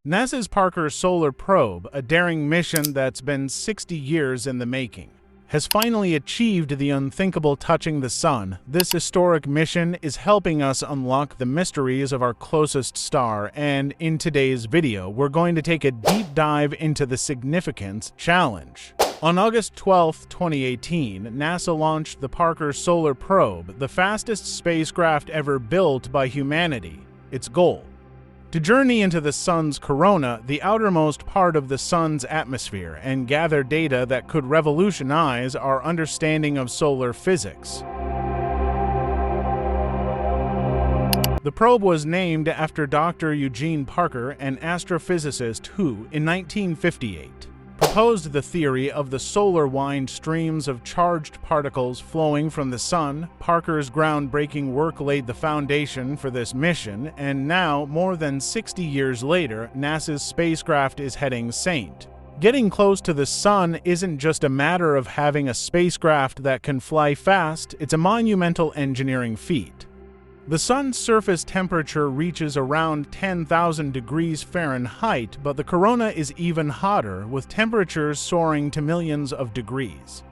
NASA's Parker Solar Probe, a daring mission that's been 60 years in the making, has finally achieved the unthinkable, touching the Sun. This historic mission is helping us unlock the mysteries of our closest star, and in today's video, we're going to take a deep dive into the significance challenge. On August 12, 2018, NASA launched the Parker Solar Probe, the fastest spacecraft ever built by humanity. Its goal: to journey into the Sun's corona, the outermost part of the Sun's atmosphere, and gather data that could revolutionize our understanding of solar physics. The probe was named after Dr. Eugene Parker, an astrophysicist who, in 1958, proposed the theory of the solar wind streams of charged particles flowing from the Sun. Parker's groundbreaking work laid the foundation for this mission, and now, more than 60 years later, NASA's spacecraft is heading St. Getting close to the Sun isn't just a matter of having a spacecraft that can fly fast, it's a monumental engineering feat. The Sun's surface temperature reaches around 10,000 degrees Fahrenheit, but the corona is even hotter, with temperatures soaring to millions of degrees.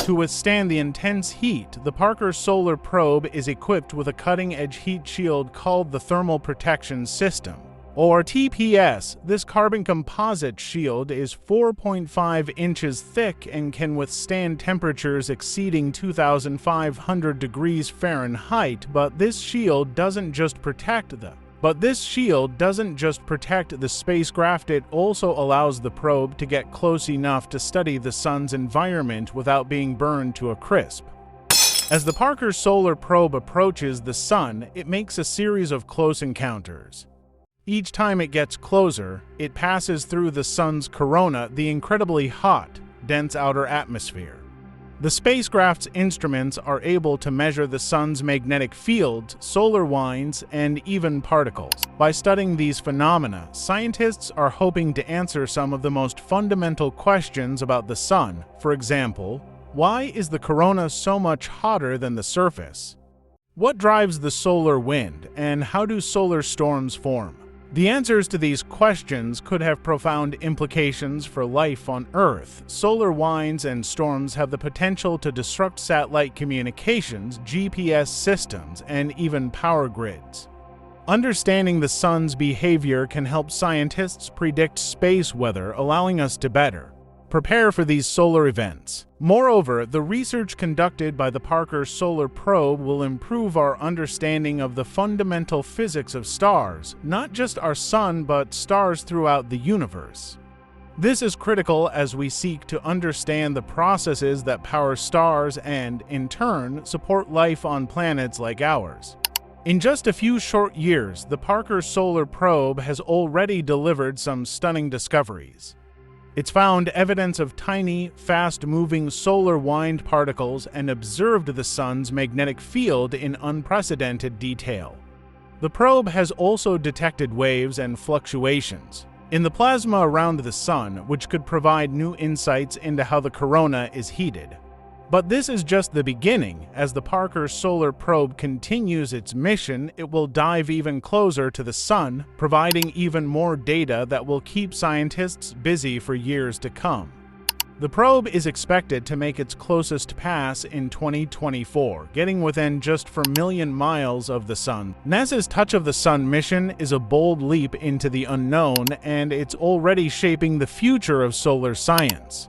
To withstand the intense heat, the Parker Solar Probe is equipped with a cutting-edge heat shield called the Thermal Protection System, or TPS. This carbon composite shield is 4.5 inches thick and can withstand temperatures exceeding 2,500 degrees Fahrenheit, but this shield doesn't just protect the spacecraft, it also allows the probe to get close enough to study the Sun's environment without being burned to a crisp. As the Parker Solar Probe approaches the Sun, it makes a series of close encounters. Each time it gets closer, it passes through the Sun's corona, the incredibly hot, dense outer atmosphere. The spacecraft's instruments are able to measure the Sun's magnetic field, solar winds, and even particles. By studying these phenomena, scientists are hoping to answer some of the most fundamental questions about the Sun. For example, why is the corona so much hotter than the surface? What drives the solar wind, and how do solar storms form? The answers to these questions could have profound implications for life on Earth. Solar winds and storms have the potential to disrupt satellite communications, GPS systems, and even power grids. Understanding the Sun's behavior can help scientists predict space weather, allowing us to better prepare for these solar events. Moreover, the research conducted by the Parker Solar Probe will improve our understanding of the fundamental physics of stars, not just our Sun, but stars throughout the universe. This is critical as we seek to understand the processes that power stars and, in turn, support life on planets like ours. In just a few short years, the Parker Solar Probe has already delivered some stunning discoveries. It's found evidence of tiny, fast-moving solar wind particles and observed the Sun's magnetic field in unprecedented detail. The probe has also detected waves and fluctuations in the plasma around the Sun, which could provide new insights into how the corona is heated. But this is just the beginning. As the Parker Solar Probe continues its mission, it will dive even closer to the Sun, providing even more data that will keep scientists busy for years to come. The probe is expected to make its closest pass in 2024, getting within just 4 million miles of the Sun. NASA's Touch of the Sun mission is a bold leap into the unknown, and it's already shaping the future of solar science.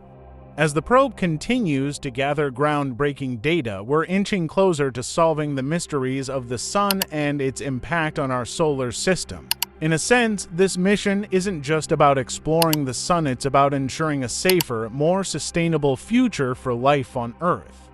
As the probe continues to gather groundbreaking data, we're inching closer to solving the mysteries of the Sun and its impact on our solar system. In a sense, this mission isn't just about exploring the Sun, it's about ensuring a safer, more sustainable future for life on Earth.